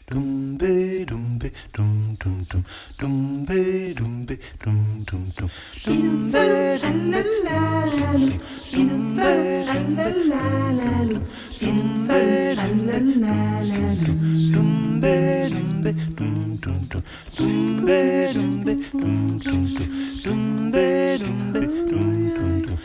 Dumbe dumbe dum dum dum dumbe dumbe dum dum dum dumbe dumbe dumbe dumbe dumbe dumbe dumbe dum dum dum dumbe dumbe dum dum dum dumbe dumbe dum dum dum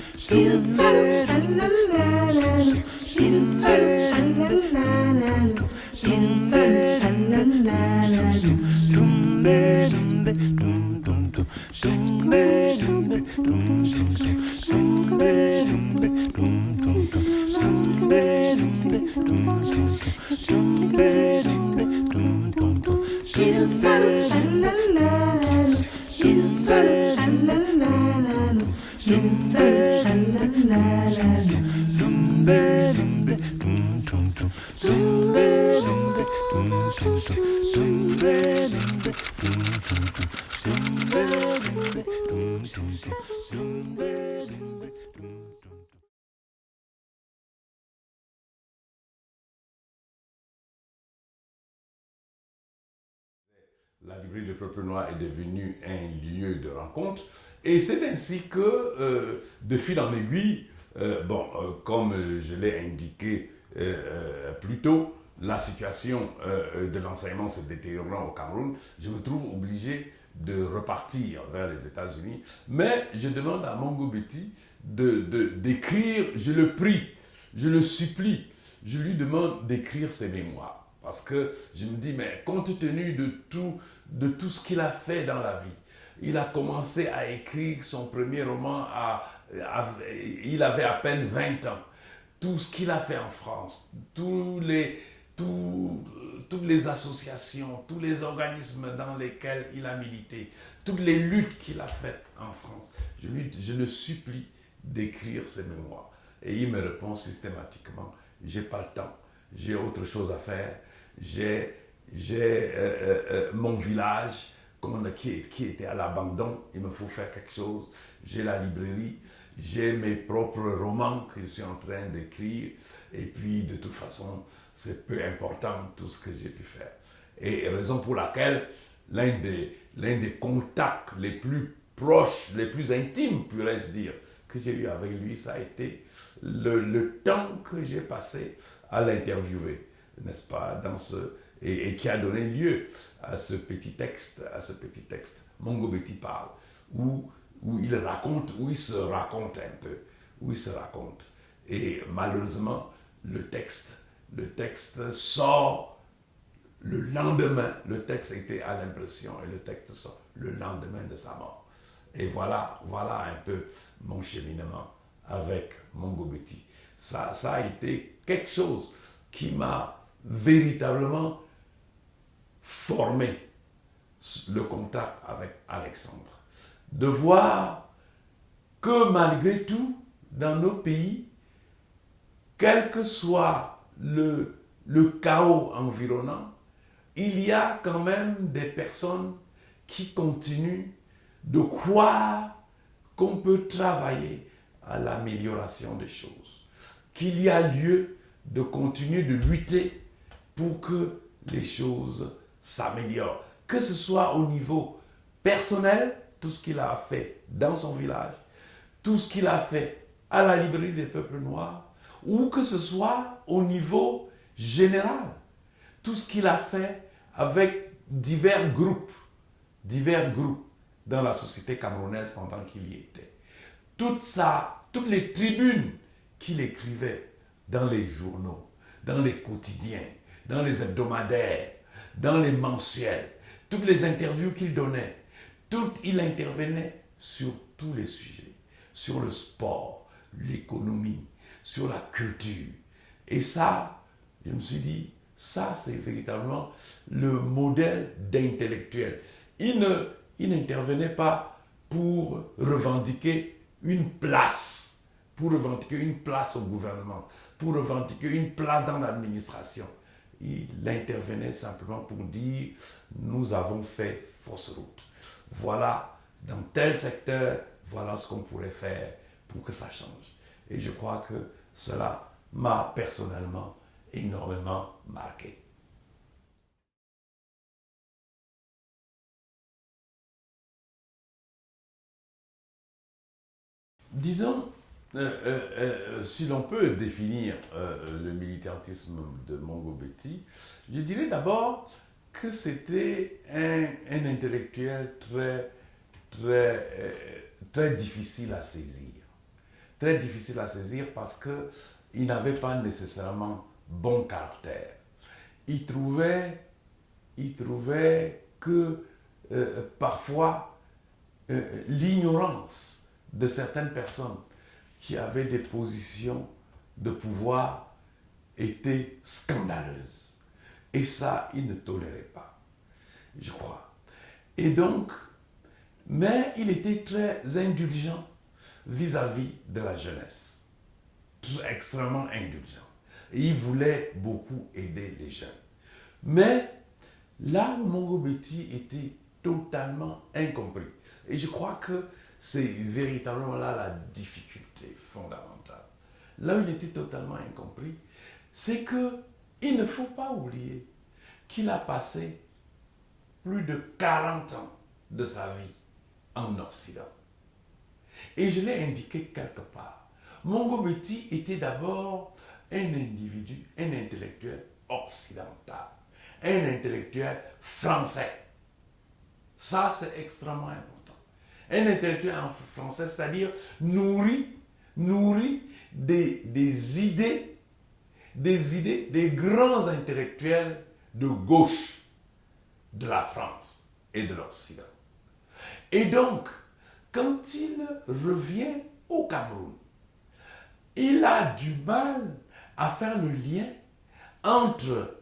La librairie du peuple noir est devenue un lieu de rencontre et c'est ainsi que, de fil en aiguille, comme je l'ai indiqué plus tôt, la situation de l'enseignement se détériorant au Cameroun, je me trouve obligé de repartir vers les États-Unis. Mais je demande à Mongo Betty d'écrire, je le prie, je le supplie, je lui demande d'écrire ses mémoires. Parce que je me dis, mais compte tenu de tout ce qu'il a fait dans la vie, il a commencé à écrire son premier roman, il avait à peine 20 ans. Tout ce qu'il a fait en France, toutes les associations, tous les organismes dans lesquels il a milité, toutes les luttes qu'il a faites en France, je le supplie d'écrire ses mémoires. Et il me répond systématiquement, j'ai pas le temps, j'ai autre chose à faire, j'ai mon village qui était à l'abandon, il me faut faire quelque chose, j'ai la librairie, j'ai mes propres romans que je suis en train d'écrire, et puis de toute façon, c'est peu important tout ce que j'ai pu faire. Et raison pour laquelle l'un des contacts les plus proches, les plus intimes, pourrais-je dire, que j'ai eu avec lui, ça a été le temps que j'ai passé à l'interviewer, n'est-ce pas, et qui a donné lieu à ce petit texte, Mongo Betty parle, où il se raconte un peu, Et malheureusement, le texte sort le lendemain, le texte était à l'impression et le texte sort le lendemain de sa mort. Et voilà un peu mon cheminement avec Mongo Betty. Ça a été quelque chose qui m'a véritablement formé le contact avec Alexandre. De voir que malgré tout, dans nos pays, quel que soit le chaos environnant, il y a quand même des personnes qui continuent de croire qu'on peut travailler à l'amélioration des choses, qu'il y a lieu de continuer de lutter pour que les choses s'améliorent, que ce soit au niveau personnel, tout ce qu'il a fait dans son village, tout ce qu'il a fait à la librairie des peuples noirs, ou que ce soit au niveau général, tout ce qu'il a fait avec divers groupes dans la société camerounaise pendant qu'il y était. Toutes les tribunes qu'il écrivait dans les journaux, dans les quotidiens, dans les hebdomadaires, dans les mensuels, toutes les interviews qu'il donnait, il intervenait sur tous les sujets, sur le sport, l'économie, sur la culture. Et ça, je me suis dit, ça c'est véritablement le modèle d'intellectuel. Il n'intervenait pas pour revendiquer une place au gouvernement, pour revendiquer une place dans l'administration. Il intervenait simplement pour dire, nous avons fait fausse route. Voilà, dans tel secteur, voilà ce qu'on pourrait faire pour que ça change. Et je crois que cela m'a personnellement énormément marqué. disons, si l'on peut définir le militantisme de Mongo Betty, je dirais d'abord que c'était un intellectuel très difficile à saisir. Très difficile à saisir parce qu'il n'avait pas nécessairement bon caractère. Il trouvait que parfois l'ignorance de certaines personnes qui avaient des positions de pouvoir était scandaleuse. Et ça, il ne tolérait pas, je crois. Et donc, mais il était très indulgent vis-à-vis de la jeunesse. Extrêmement indulgent. Et il voulait beaucoup aider les jeunes. Mais là où Mongo Betty était totalement incompris. Et je crois que c'est véritablement là la difficulté fondamentale. Là où il était totalement incompris, c'est que il ne faut pas oublier qu'il a passé plus de 40 ans de sa vie en Occident. Et je l'ai indiqué quelque part. Mongo Betty était d'abord un individu, un intellectuel occidental, un intellectuel français. Ça, c'est extrêmement important. Un intellectuel français, c'est-à-dire nourri des idées des grands intellectuels de gauche de la France et de l'Occident. Et donc, quand il revient au Cameroun, il a du mal à faire le lien entre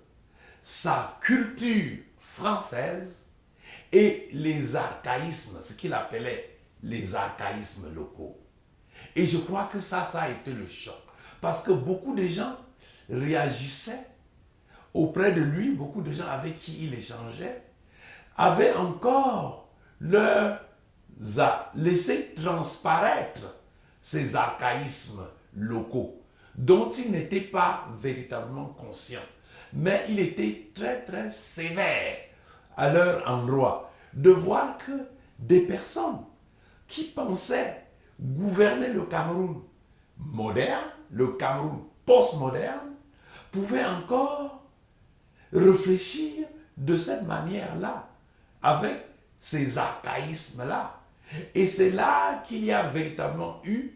sa culture française et les archaïsmes, ce qu'il appelait les archaïsmes locaux. Et je crois que ça a été le choc. Parce que beaucoup de gens réagissaient auprès de lui, beaucoup de gens avec qui il échangeait, avaient encore laissé transparaître ces archaïsmes locaux, dont il n'était pas véritablement conscient. Mais il était très très sévère à leur endroit de voir que des personnes qui pensaient gouverner le Cameroun moderne, le Cameroun postmoderne, pouvaient encore réfléchir de cette manière-là, avec ces archaïsmes-là. Et c'est là qu'il y a véritablement eu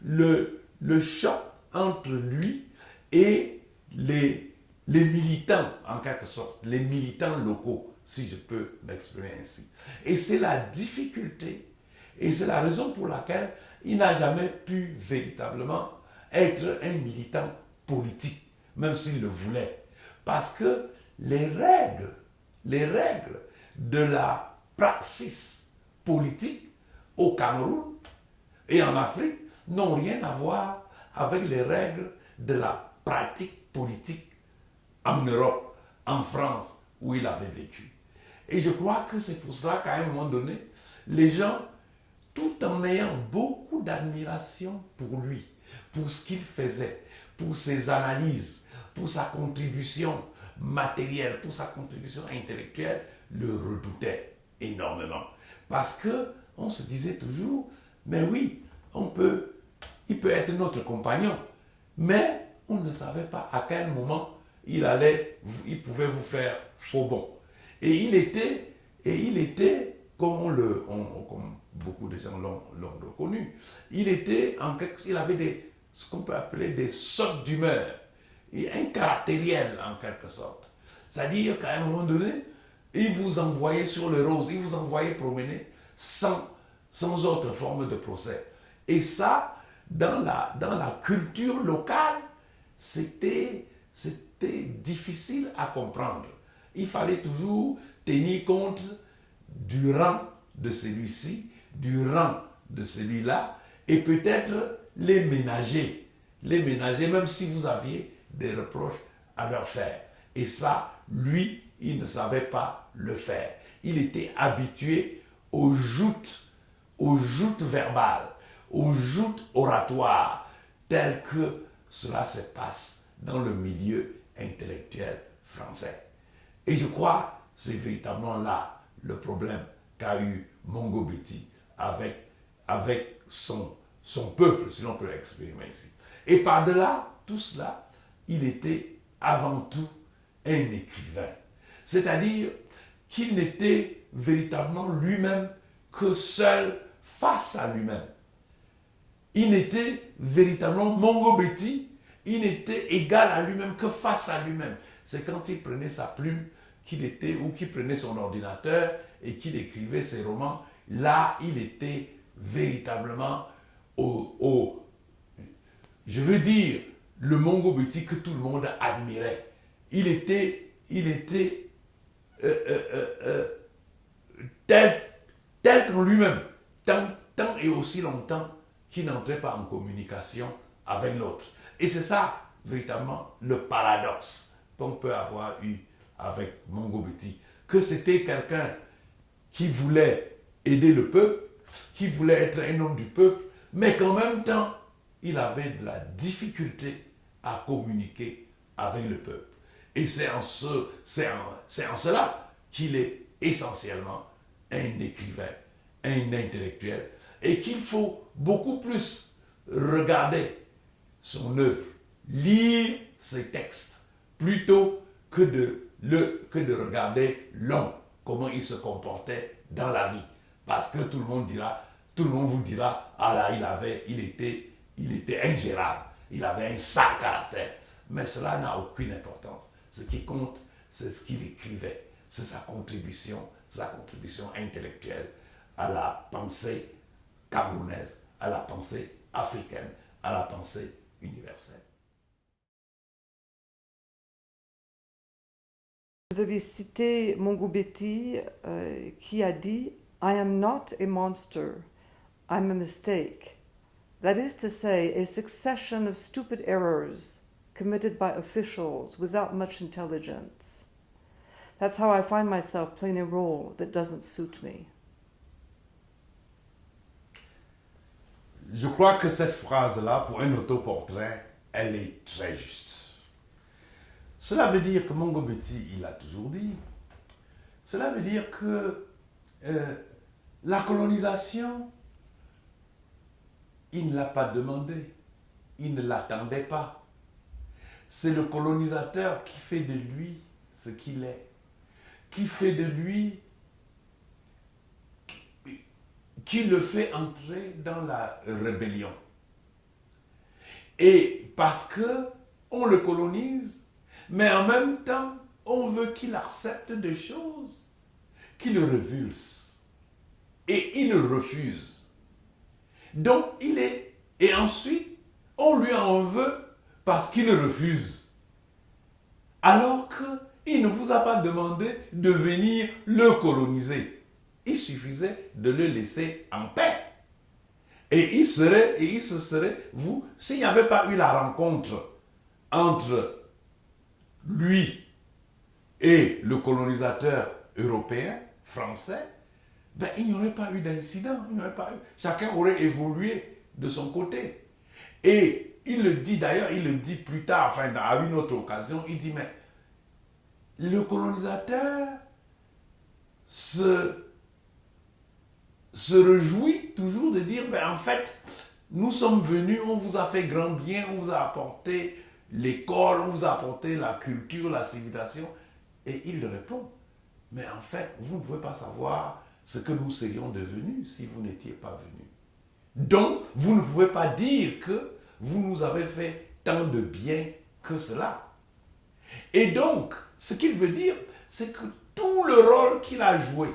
le choc entre lui et les militants, en quelque sorte, les militants locaux, si je peux m'exprimer ainsi. Et c'est la difficulté, et c'est la raison pour laquelle il n'a jamais pu véritablement être un militant politique, même s'il le voulait. Parce que les règles de la praxis politique au Cameroun et en Afrique n'ont rien à voir avec les règles de la pratique politique en Europe, en France, où il avait vécu. Et je crois que c'est pour cela qu'à un moment donné, les gens, tout en ayant beaucoup d'admiration pour lui, pour ce qu'il faisait, pour ses analyses, pour sa contribution matérielle, pour sa contribution intellectuelle, le redoutaient énormément. Parce que on se disait toujours, mais oui, il peut être notre compagnon, mais on ne savait pas à quel moment il pouvait vous faire faux bon. Et il était comme beaucoup de gens l'ont reconnu, il avait ce qu'on peut appeler des sautes d'humeur, et incaractériel en quelque sorte. C'est-à-dire qu'à un moment donné, il vous envoyait sur les roses, il vous envoyait promener sans autre forme de procès. Et ça, dans la culture locale, c'était difficile à comprendre. Il fallait toujours tenir compte du rang de celui-ci, du rang de celui-là, et peut-être les ménager, même si vous aviez des reproches à leur faire. Et ça, lui, il ne savait pas le faire. Il était habitué aux joutes verbales, aux joutes oratoires, telles que cela se passe dans le milieu intellectuel français. Et je crois que c'est véritablement là le problème qu'a eu Mongo Betty avec son son peuple, si l'on peut l'exprimer ici. Et par-delà tout cela, il était avant tout un écrivain. C'est-à-dire qu'il n'était véritablement lui-même que seul face à lui-même. Il n'était véritablement Mongo Betty, il n'était égal à lui-même que face à lui-même. C'est quand il prenait sa plume qu'il était, ou qu'il prenait son ordinateur et qu'il écrivait ses romans, là il était véritablement je veux dire, le Mongo Betty que tout le monde admirait. Il était tel qu'en lui-même, tant et aussi longtemps qu'il n'entrait pas en communication avec l'autre. Et c'est ça, véritablement, le paradoxe qu'on peut avoir eu avec Mongo Betty, que c'était quelqu'un qui voulait aider le peuple, qui voulait être un homme du peuple, mais qu'en même temps, il avait de la difficulté à communiquer avec le peuple. Et c'est en cela qu'il est essentiellement un écrivain, un intellectuel, et qu'il faut beaucoup plus regarder son œuvre, lire ses textes, plutôt que de regarder l'homme, comment il se comportait dans la vie. Parce que tout le monde vous dira, ah là, il était ingérable, il avait un sale caractère. Mais cela n'a aucune importance. Ce qui compte, c'est ce qu'il écrivait, c'est sa contribution intellectuelle à la pensée camerounaise, à la pensée africaine, à la pensée universelle. Vous avez cité Mongo Betty qui a dit « I am not a monster, I'm a mistake. That is to say, a succession of stupid errors committed by officials without much intelligence. That's how I find myself playing a role that doesn't suit me. » Je crois que cette phrase-là, pour un autoportrait, elle est très juste. Cela veut dire que Mongo Betty, il a toujours dit, cela veut dire que la colonisation, il ne l'a pas demandé, il ne l'attendait pas. C'est le colonisateur qui fait de lui ce qu'il est, qui fait de lui, qui le fait entrer dans la rébellion. Et parce que on le colonise, mais en même temps, on veut qu'il accepte des choses qui le révulsent. Et il refuse. Donc, et ensuite, on lui en veut parce qu'il refuse. Alors qu'il ne vous a pas demandé de venir le coloniser. Il suffisait de le laisser en paix. Et il se serait, s'il n'y avait pas eu la rencontre entre lui et le colonisateur européen, français, ben, il n'y aurait pas eu d'incident, chacun aurait évolué de son côté. Et il le dit d'ailleurs, il le dit plus tard, enfin à une autre occasion, il dit, mais le colonisateur se réjouit toujours de dire, ben, en fait, nous sommes venus, on vous a fait grand bien, on vous a apporté l'école, on vous a apporté la culture, la civilisation. Et il répond, mais en fait, vous ne pouvez pas savoir ce que nous serions devenus si vous n'étiez pas venus. Donc, vous ne pouvez pas dire que vous nous avez fait tant de bien que cela. Et donc, ce qu'il veut dire, c'est que tout le rôle qu'il a joué,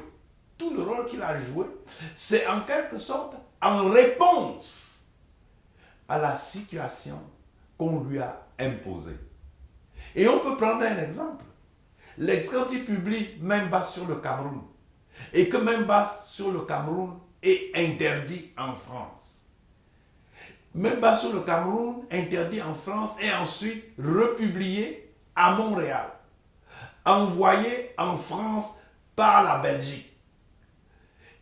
c'est en quelque sorte en réponse à la situation qu'on lui a imposée. Et on peut prendre un exemple. Quand il publie Memba sur le Cameroun, et que Memba sur le Cameroun est interdit en France. Memba sur le Cameroun, interdit en France, et ensuite republié à Montréal, envoyé en France par la Belgique.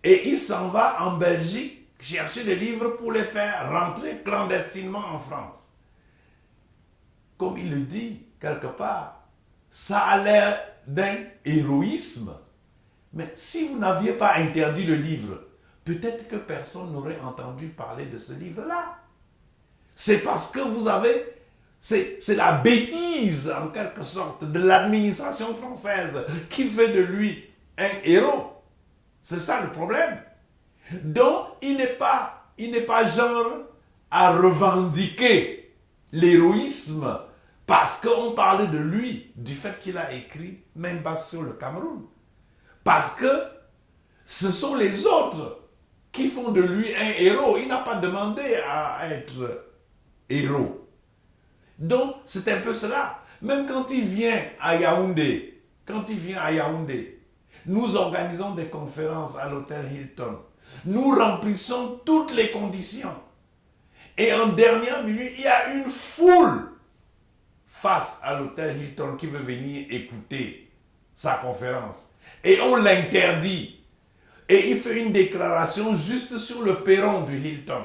Et il s'en va en Belgique chercher des livres pour les faire rentrer clandestinement en France. Comme il le dit quelque part, ça a l'air d'un héroïsme. Mais si vous n'aviez pas interdit le livre, peut-être que personne n'aurait entendu parler de ce livre-là. C'est parce que vous avez, c'est la bêtise en quelque sorte de l'administration française qui fait de lui un héros. C'est ça le problème. Donc, il n'est pas genre à revendiquer l'héroïsme parce qu'on parlait de lui, du fait qu'il a écrit même pas sur le Cameroun. Parce que ce sont les autres qui font de lui un héros. Il n'a pas demandé à être héros. Donc, c'est un peu cela. Même quand il vient à Yaoundé, nous organisons des conférences à l'hôtel Hilton. Nous remplissons toutes les conditions. Et en dernière minute, il y a une foule face à l'hôtel Hilton qui veut venir écouter sa conférence. Et on l'interdit. Et il fait une déclaration juste sur le perron du Hilton,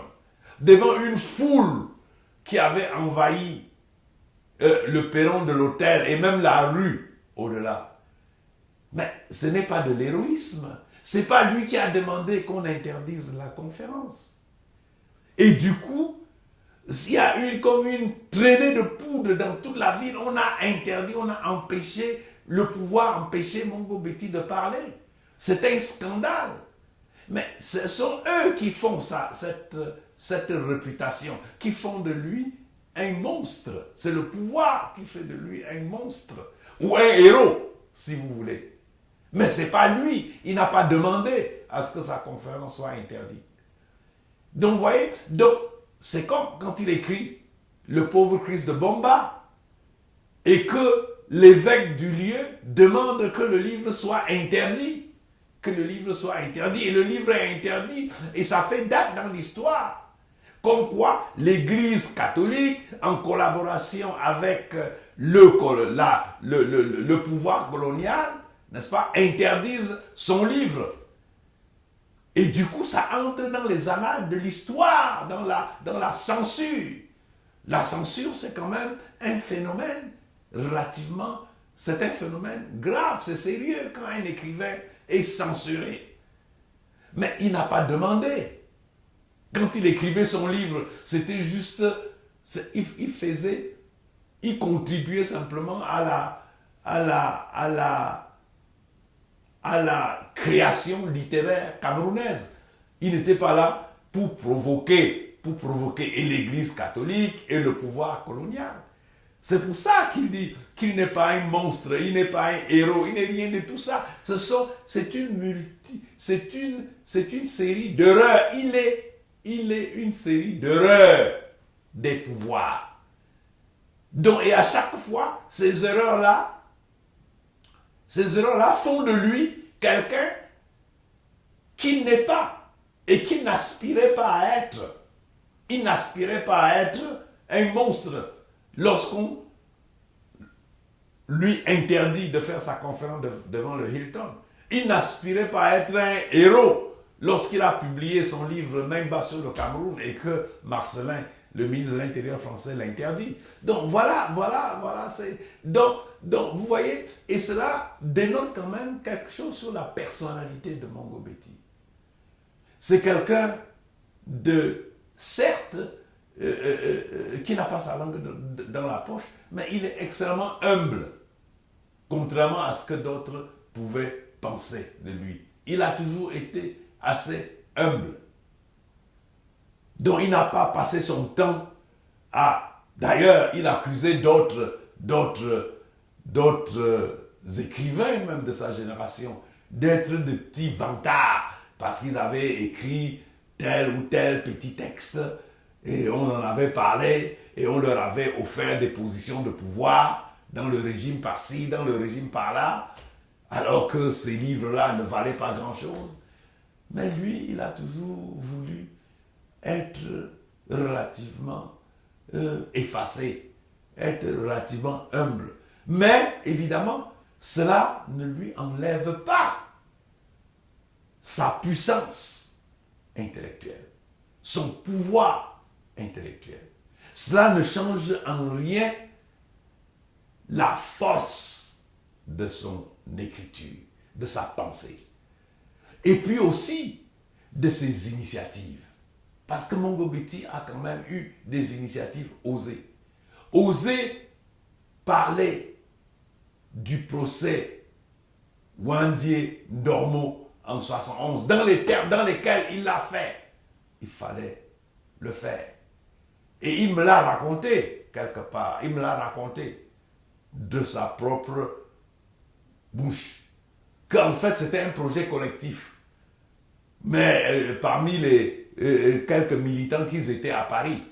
devant une foule qui avait envahi le perron de l'hôtel et même la rue au-delà. Mais ce n'est pas de l'héroïsme. Ce n'est pas lui qui a demandé qu'on interdise la conférence. Et du coup, il y a eu comme une traînée de poudre dans toute la ville. On a interdit, on a empêché, le pouvoir empêché Mongo Betty de parler. C'est un scandale. Mais ce sont eux qui font ça, cette réputation, qui font de lui un monstre. C'est le pouvoir qui fait de lui un monstre. Ou un héros, si vous voulez. Mais ce n'est pas lui. Il n'a pas demandé à ce que sa conférence soit interdite. Donc, vous voyez, c'est comme quand il écrit le pauvre Christ de Bomba et que l'évêque du lieu demande que le livre soit interdit. Que le livre soit interdit. Et le livre est interdit. Et ça fait date dans l'histoire. Comme quoi, l'Église catholique, en collaboration avec le pouvoir colonial, n'est-ce pas, interdisent son livre. Et du coup, ça entre dans les annales de l'histoire, dans la censure. La censure, c'est quand même un phénomène relativement, c'est un phénomène grave, c'est sérieux quand un écrivain est censuré. Mais il n'a pas demandé. Quand il écrivait son livre, c'était juste, il contribuait simplement à la création littéraire camerounaise. Il n'était pas là pour provoquer et l'Église catholique et le pouvoir colonial. C'est pour ça qu'il dit qu'il n'est pas un monstre, il n'est pas un héros, il n'est rien de tout ça. C'est une série d'erreurs. Il est une série d'erreurs des pouvoirs. Donc, et à chaque fois, ces erreurs-là font de lui quelqu'un qui n'est pas et qui n'aspirait pas à être. Il n'aspirait pas à être un monstre. Lorsqu'on lui interdit de faire sa conférence devant le Hilton, il n'aspirait pas à être un héros. Lorsqu'il a publié son livre Main bas sur le Cameroun et que Marcelin, le ministre de l'Intérieur français, l'interdit. Donc voilà, donc vous voyez, et cela dénote quand même quelque chose sur la personnalité de Mongo Betty. C'est quelqu'un de, certes, qui n'a pas sa langue dans la poche, mais il est extrêmement humble, contrairement à ce que d'autres pouvaient penser de lui. Il a toujours été assez humble. Donc il n'a pas passé son temps à... D'ailleurs, il accusait d'autres écrivains, même de sa génération, d'être de petits vantards, parce qu'ils avaient écrit tel ou tel petit texte, et on en avait parlé, et on leur avait offert des positions de pouvoir dans le régime par-ci, dans le régime par-là, alors que ces livres-là ne valaient pas grand-chose. Mais lui, il a toujours voulu être relativement effacé, être relativement humble. Mais, évidemment, cela ne lui enlève pas sa puissance intellectuelle, son pouvoir intellectuel. Cela ne change en rien la force de son écriture, de sa pensée. Et puis aussi, de ses initiatives. Parce que Mongo Betty a quand même eu des initiatives osées. Oser parler du procès Wandie Ndormo en 71, dans les termes dans lesquels il l'a fait. Il fallait le faire. Et il me l'a raconté, quelque part. Il me l'a raconté de sa propre bouche. Qu'en fait, c'était un projet collectif. Mais parmi les quelques militants qu'ils étaient à Paris,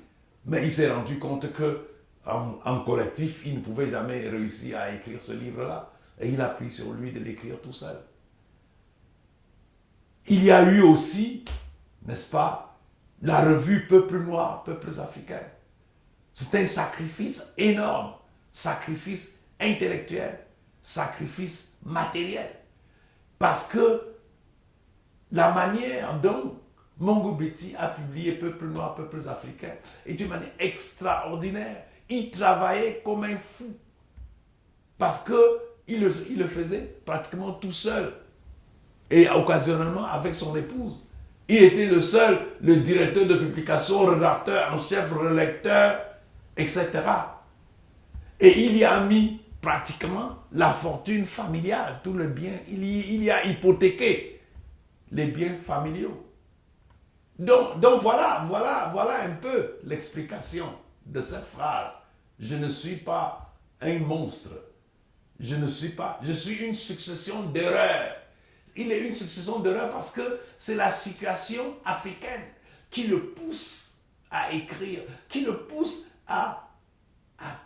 mais il s'est rendu compte que en collectif, il ne pouvait jamais réussir à écrire ce livre-là. Et il a pris sur lui de l'écrire tout seul. Il y a eu aussi, n'est-ce pas, la revue Peuples Noirs, Peuples Africains. C'est un sacrifice énorme, sacrifice intellectuel, sacrifice matériel. Parce que la manière dont Mongo Betty a publié Peuples Noirs, Peuples Africains est une manière extraordinaire. Il travaillait comme un fou. Parce qu'il le faisait pratiquement tout seul. Et occasionnellement avec son épouse. Il était le directeur de publication, rédacteur en chef, relecteur, etc. Et il y a mis pratiquement la fortune familiale, tout le bien. Il y a hypothéqué les biens familiaux. Donc voilà un peu l'explication de cette phrase. Je ne suis pas un monstre. Je suis une succession d'erreurs. Il est une succession d'erreurs parce que c'est la situation africaine qui le pousse à écrire, qui le pousse à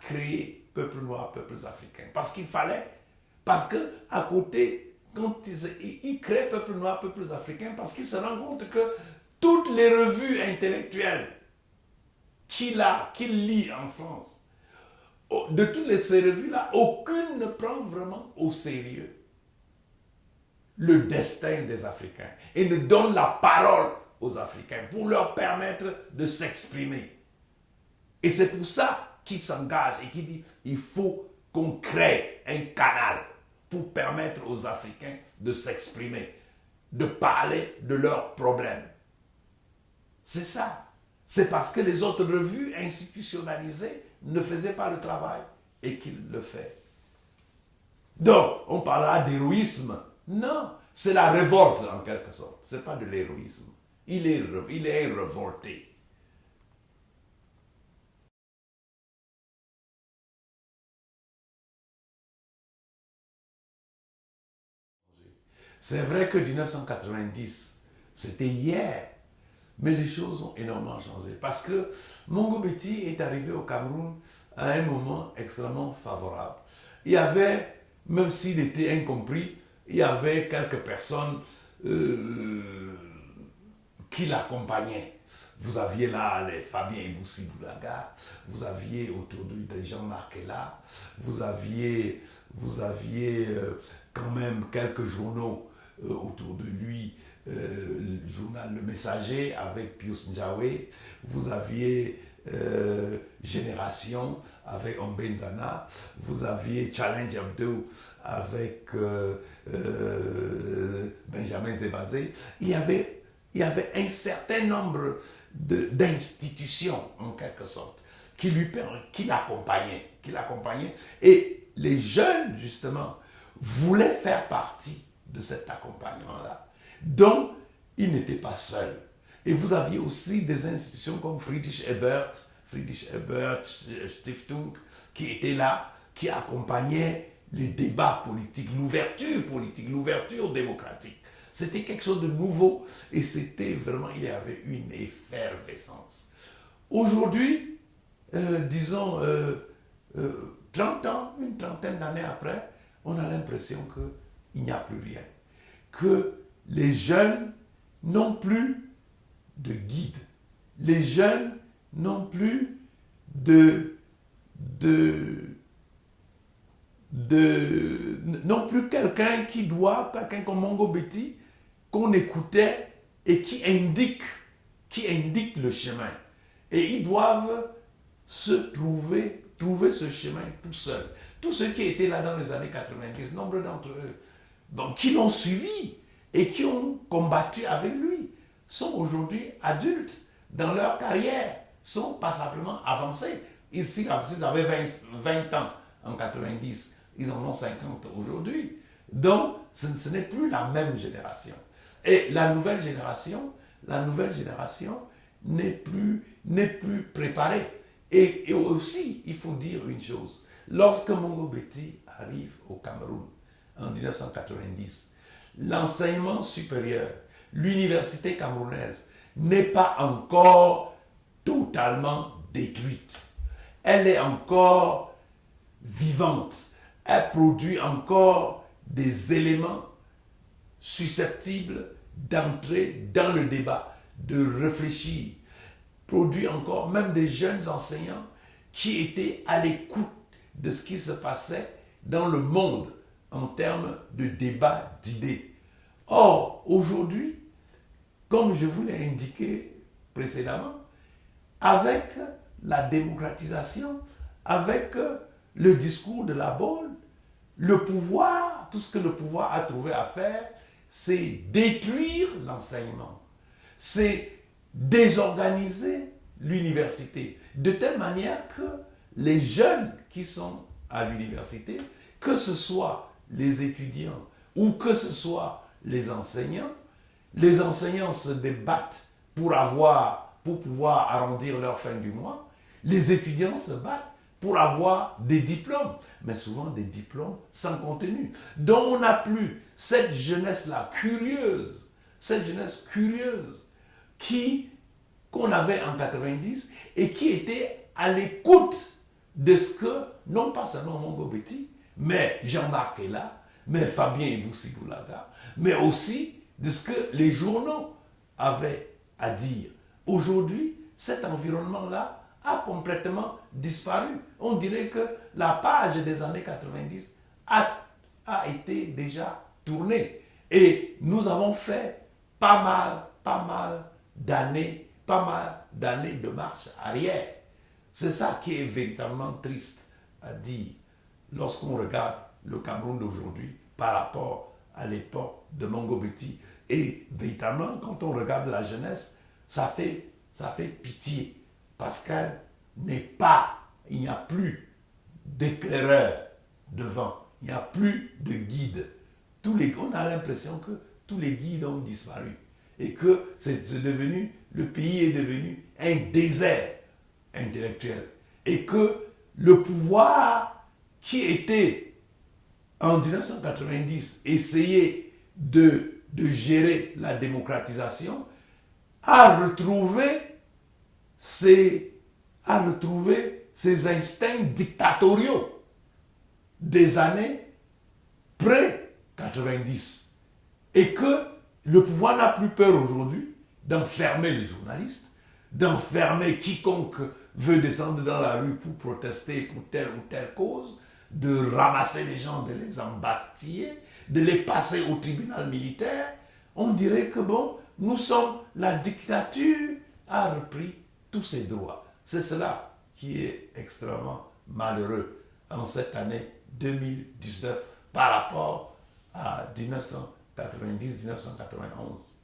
créer Peuples Noirs, Peuples Africains. Parce que à côté, quand il crée Peuples Noirs, Peuples Africains, parce qu'il se rend compte que toutes les revues intellectuelles qu'il lit en France, de toutes ces revues-là, aucune ne prend vraiment au sérieux le destin des Africains et ne donne la parole aux Africains pour leur permettre de s'exprimer. Et c'est pour ça qu'il s'engage et qu'il dit il faut qu'on crée un canal pour permettre aux Africains de s'exprimer, de parler de leurs problèmes. C'est ça. C'est parce que les autres revues institutionnalisées ne faisaient pas le travail et qu'il le fait. Donc, on parlera d'héroïsme. Non, c'est la révolte en quelque sorte. Ce n'est pas de l'héroïsme. Il est révolté. C'est vrai que 1990, c'était hier, mais les choses ont énormément changé. Parce que Mongo Betty est arrivé au Cameroun à un moment extrêmement favorable. Il y avait, même s'il était incompris, il y avait quelques personnes qui l'accompagnaient. Vous aviez là les Fabien Iboussi Boulaga, vous aviez autour de lui des gens marqués là, vous aviez quand même quelques journaux autour de lui, le journal Le Messager avec Pius Njawé, vous aviez Génération avec Ombenzana, vous aviez Challenge Abdou avec Benjamin Zebazé. Il y avait un certain nombre d'institutions, en quelque sorte, qui l'accompagnaient. Et les jeunes, justement, voulaient faire partie de cet accompagnement-là. Donc, ils n'étaient pas seuls. Et vous aviez aussi des institutions comme Friedrich Ebert Stiftung, qui étaient là, qui accompagnaient les débats politiques, l'ouverture démocratique. C'était quelque chose de nouveau et c'était vraiment, il y avait une effervescence. Aujourd'hui, disons, 30 ans, une trentaine d'années après, on a l'impression qu'il n'y a plus rien. Que les jeunes n'ont plus de guide. Les jeunes n'ont plus non plus quelqu'un comme Mongo Betty, qu'on écoutait et qui indique le chemin. Et ils doivent trouver ce chemin tout seuls. Tous ceux qui étaient là dans les années 90, nombre d'entre eux, donc, qui l'ont suivi et qui ont combattu avec lui. sont aujourd'hui adultes dans leur carrière, sont passablement avancés. Ici, s'ils avaient 20 ans en 90, ils en ont 50 aujourd'hui. Donc, ce n'est plus la même génération. Et la nouvelle génération n'est plus préparée. Et aussi, il faut dire une chose. Lorsque Mongo Betty arrive au Cameroun en 1990, l'enseignement supérieur, l'université camerounaise n'est pas encore totalement détruite. Elle est encore vivante. Elle produit encore des éléments susceptibles d'entrer dans le débat, de réfléchir, produit encore même des jeunes enseignants qui étaient à l'écoute de ce qui se passait dans le monde en termes de débat d'idées. Or, aujourd'hui, comme je vous l'ai indiqué précédemment, avec la démocratisation, avec le discours de la Baule, le pouvoir, tout ce que le pouvoir a trouvé à faire, c'est détruire l'enseignement, c'est désorganiser l'université, de telle manière que les jeunes qui sont à l'université, que ce soit les étudiants ou que ce soit les enseignants se débattent pour pouvoir arrondir leur fin du mois, les étudiants se battent pour avoir des diplômes, mais souvent des diplômes sans contenu. Donc on n'a plus cette jeunesse-là curieuse, qu'on avait en 90 et qui était à l'écoute de ce que, non pas seulement Mongo Betty, mais Jean-Marc est là, mais Fabien Ebousi-Goulaga, mais aussi de ce que les journaux avaient à dire. Aujourd'hui, cet environnement-là a complètement disparu. On dirait que la page des années 90 a été déjà tournée. Et nous avons fait pas mal d'années de marche arrière. C'est ça qui est véritablement triste à dire lorsqu'on regarde le Cameroun d'aujourd'hui par rapport à l'époque de Mongo Betty. Et véritablement, quand on regarde la jeunesse, ça fait pitié parce qu'elle n'est pas, il n'y a plus d'éclaireur devant, il n'y a plus de guide. On a l'impression que tous les guides ont disparu et que le pays est devenu un désert intellectuel et que le pouvoir qui était en 1990 essayé de gérer la démocratisation a retrouvé ses instincts dictatoriaux des années pré-90 et que le pouvoir n'a plus peur aujourd'hui d'enfermer les journalistes, d'enfermer quiconque veut descendre dans la rue pour protester pour telle ou telle cause, de ramasser les gens, de les embastiller, de les passer au tribunal militaire. On dirait que la dictature a repris tous ses droits. C'est cela qui est extrêmement malheureux en cette année 2019 par rapport à 1990-1991.